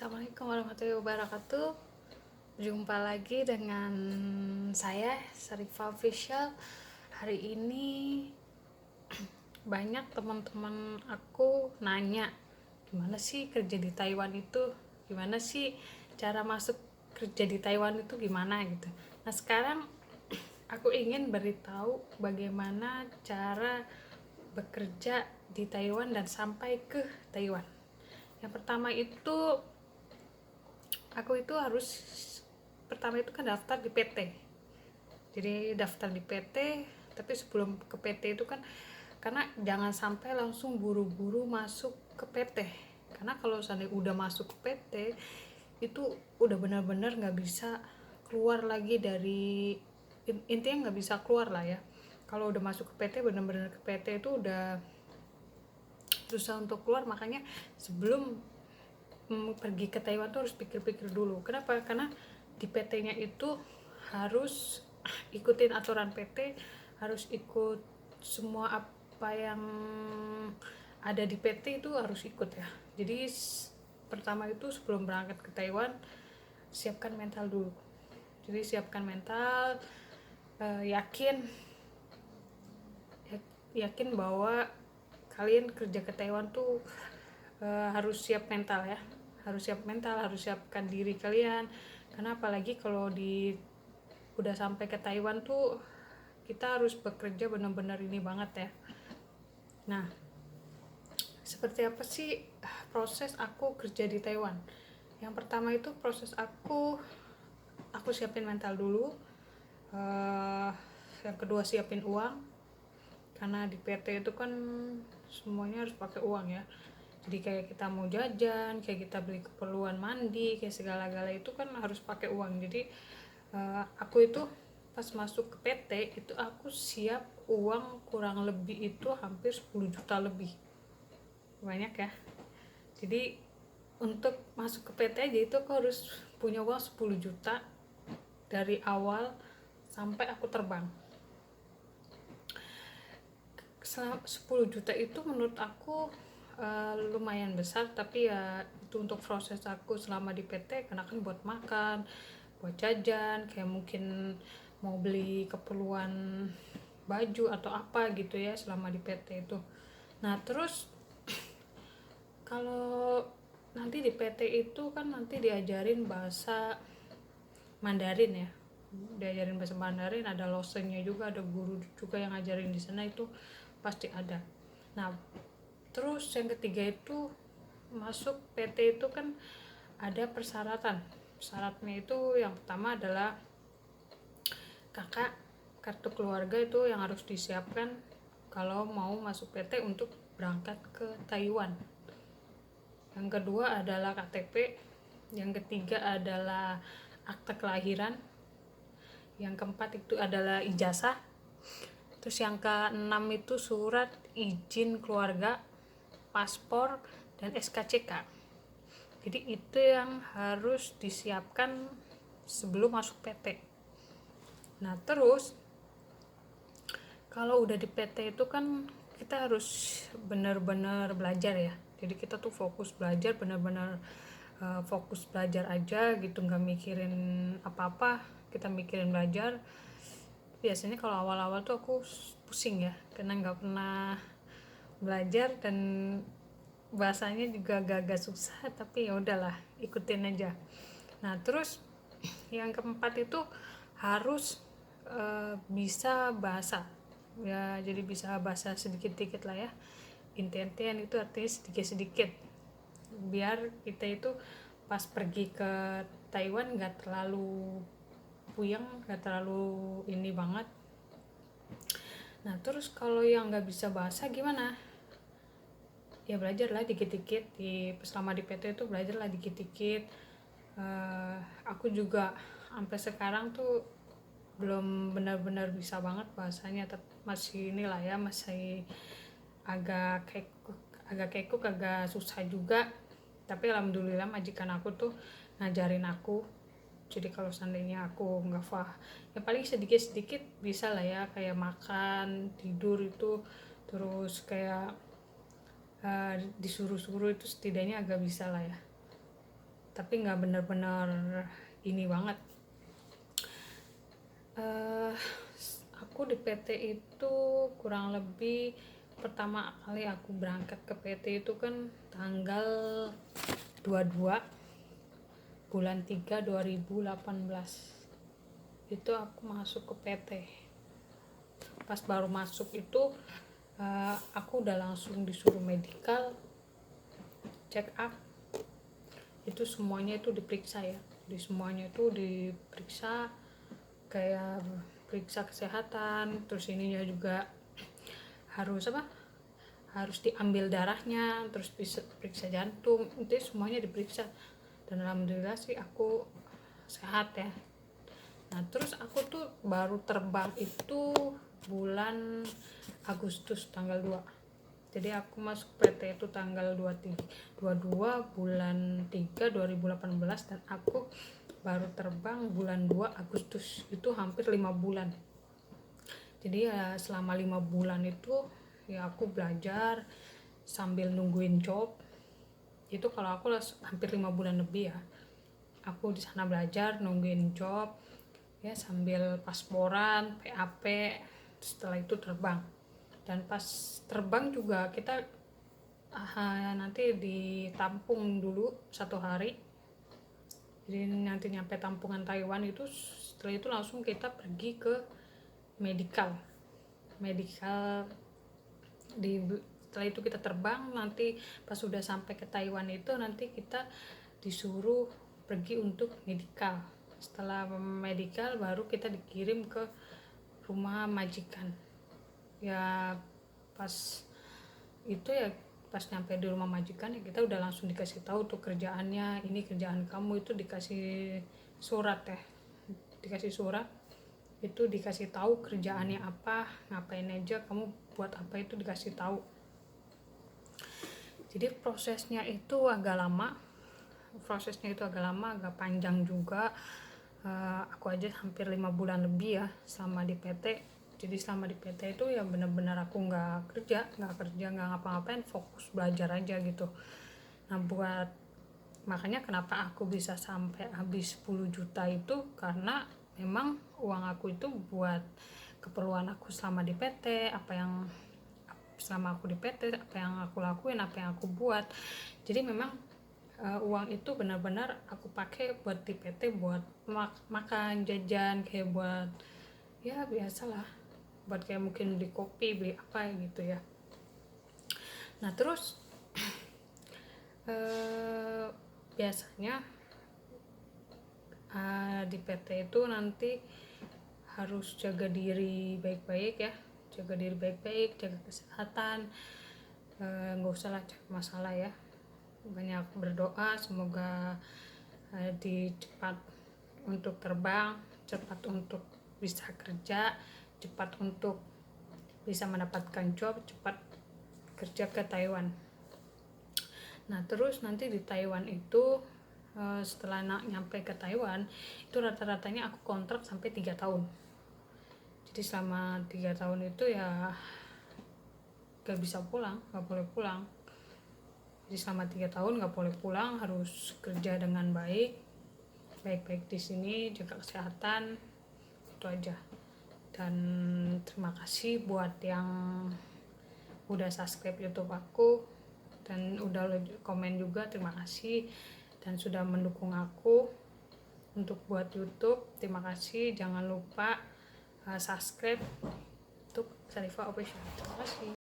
Assalamualaikum warahmatullahi wabarakatuh. Jumpa lagi dengan saya Syarifah Official. Hari ini banyak teman-teman aku nanya, gimana sih kerja di Taiwan itu? Gimana sih cara masuk kerja di Taiwan itu gimana gitu. Nah, sekarang aku ingin beritahu bagaimana cara bekerja di Taiwan dan sampai ke Taiwan. Yang pertama itu aku itu harus pertama itu kan daftar di PT. Jadi daftar di PT, tapi sebelum ke PT itu kan karena jangan sampai langsung buru-buru masuk ke PT. Karena kalau seandainya udah masuk ke PT itu udah benar-benar nggak bisa keluar lagi dari, intinya nggak bisa keluar lah ya. Kalau udah masuk ke PT, benar-benar ke PT itu udah susah untuk keluar. Makanya sebelum pergi ke Taiwan tuh harus pikir-pikir dulu. Kenapa? Karena di PT-nya itu harus ikutin aturan PT, harus ikut semua apa yang ada di PT itu harus ikut ya. Jadi pertama itu sebelum berangkat ke Taiwan, siapkan mental dulu. Jadi siapkan mental, yakin bahwa kalian kerja ke Taiwan tuh harus siap mental ya, harus siap mental, harus siapkan diri kalian. Karena apalagi kalau udah sampai ke Taiwan tuh kita harus bekerja benar-benar ini banget ya. Nah, seperti apa sih proses aku kerja di Taiwan? Yang pertama itu proses aku siapin mental dulu. Yang kedua siapin uang, karena di PT itu kan semuanya harus pakai uang ya. Jadi kayak kita mau jajan, kayak kita beli keperluan mandi, kayak segala-gala itu kan harus pakai uang. Jadi aku itu pas masuk ke PT itu aku siap uang kurang lebih itu hampir 10 juta lebih. Banyak ya. Jadi untuk masuk ke PT aja itu aku harus punya uang 10 juta dari awal sampai aku terbang. 10 juta itu menurut aku lumayan besar, tapi ya itu untuk proses aku selama di PT, karena kan buat makan, buat jajan, kayak mungkin mau beli keperluan baju atau apa gitu ya selama di PT itu. Nah, terus kalau nanti di PT itu kan nanti diajarin bahasa Mandarin ya, diajarin bahasa Mandarin, ada losennya juga, ada guru juga yang ngajarin di sana, itu pasti ada. Nah, terus yang ketiga itu masuk PT itu kan ada persyaratan. Syaratnya itu yang pertama adalah kakak, kartu keluarga itu yang harus disiapkan kalau mau masuk PT untuk berangkat ke Taiwan. Yang kedua adalah KTP, yang ketiga adalah akte kelahiran, yang keempat itu adalah ijazah, terus yang keenam itu surat izin keluarga, paspor, dan SKCK. Jadi itu yang harus disiapkan sebelum masuk PT. Nah, terus kalau udah di PT itu kan kita harus benar-benar belajar ya. Jadi kita tuh fokus belajar, benar-benar fokus belajar aja gitu, nggak mikirin apa-apa, kita mikirin belajar. Biasanya kalau awal-awal tuh aku pusing ya, karena nggak pernah belajar dan bahasanya juga agak-agak susah, tapi ya udahlah, ikutin aja. Nah, terus yang keempat itu harus bisa bahasa ya, jadi bisa bahasa sedikit-sedikit lah ya. Intian itu artinya sedikit-sedikit, biar kita itu pas pergi ke Taiwan nggak terlalu puyeng, nggak terlalu ini banget. Nah, terus kalau yang nggak bisa bahasa gimana? Ya belajarlah dikit-dikit, selama di PT itu belajarlah dikit-dikit. Aku juga sampai sekarang tuh belum benar-benar bisa banget bahasanya, masih inilah ya, masih agak kekuk, agak susah juga. Tapi alhamdulillah majikan aku tuh ngajarin aku. Jadi kalau seandainya aku nggak ya paling sedikit-sedikit bisa lah ya, kayak makan, tidur itu, terus kayak disuruh-suruh itu setidaknya agak bisa lah ya. tapi nggak bener-bener ini banget. Aku di PT itu kurang lebih pertama kali aku berangkat ke PT itu kan tanggal 22 bulan 3 2018. Itu aku masuk ke PT. Pas baru masuk itu aku udah langsung disuruh medical, check up, itu semuanya itu diperiksa ya. Di semuanya itu diperiksa, kayak periksa kesehatan, terus ininya juga harus diambil darahnya, terus periksa jantung, itu semuanya diperiksa. Dan alhamdulillah sih aku sehat ya. Nah terus aku tuh baru terbang itu bulan Agustus tanggal 2. Jadi aku masuk PT itu tanggal 22 bulan 3 2018, dan aku baru terbang bulan 2 Agustus. Itu hampir 5 bulan. Jadi ya selama 5 bulan itu ya aku belajar sambil nungguin job. Itu kalau aku hampir 5 bulan lebih ya. Aku di sana belajar nungguin job ya sambil pasporan, PAP, setelah itu terbang. Dan pas terbang juga kita nanti ditampung dulu 1 hari. Jadi nanti nyampe tampungan Taiwan itu, setelah itu langsung kita pergi ke medical. Setelah itu kita terbang, nanti pas sudah sampai ke Taiwan itu nanti kita disuruh pergi untuk medical. Setelah medical baru kita dikirim ke rumah majikan. Ya pas itu ya pas nyampe di rumah majikan ya kita udah langsung dikasih tahu tuh kerjaannya, ini kerjaan kamu, itu dikasih surat ya. Dikasih surat itu, dikasih tahu kerjaannya apa, ngapain aja, kamu buat apa, itu dikasih tahu. Jadi prosesnya itu agak lama, agak panjang juga. Aku aja hampir 5 bulan lebih ya selama di PT. Jadi selama di PT itu ya benar-benar aku nggak kerja, nggak ngapa-ngapain, fokus belajar aja gitu. Nah makanya kenapa aku bisa sampai habis 10 juta itu, karena memang uang aku itu buat keperluan aku selama di PT, selama aku di PT, apa yang aku lakuin, apa yang aku buat. Jadi memang uang itu benar-benar aku pakai buat di PT, buat makan, jajan, kayak buat ya biasalah, buat kayak mungkin beli kopi, beli apa gitu ya. Nah terus biasanya di PT itu nanti harus jaga diri baik-baik ya, jaga kesehatan, nggak usah lah cari masalah ya, banyak berdoa semoga cepat untuk terbang, cepat untuk bisa kerja, cepat untuk bisa mendapatkan job, cepat kerja ke Taiwan. Nah terus nanti di Taiwan itu setelah nyampe ke Taiwan itu rata-ratanya aku kontrak sampai 3 tahun. Jadi selama 3 tahun itu ya gak bisa pulang, gak boleh pulang. Jadi selama 3 tahun gak boleh pulang, harus kerja dengan baik-baik di sini, jaga kesehatan, itu aja. Dan terima kasih buat yang udah subscribe YouTube aku dan udah komen juga, terima kasih, dan sudah mendukung aku untuk buat YouTube. Terima kasih, jangan lupa subscribe untuk Sarifa Official. Terima kasih.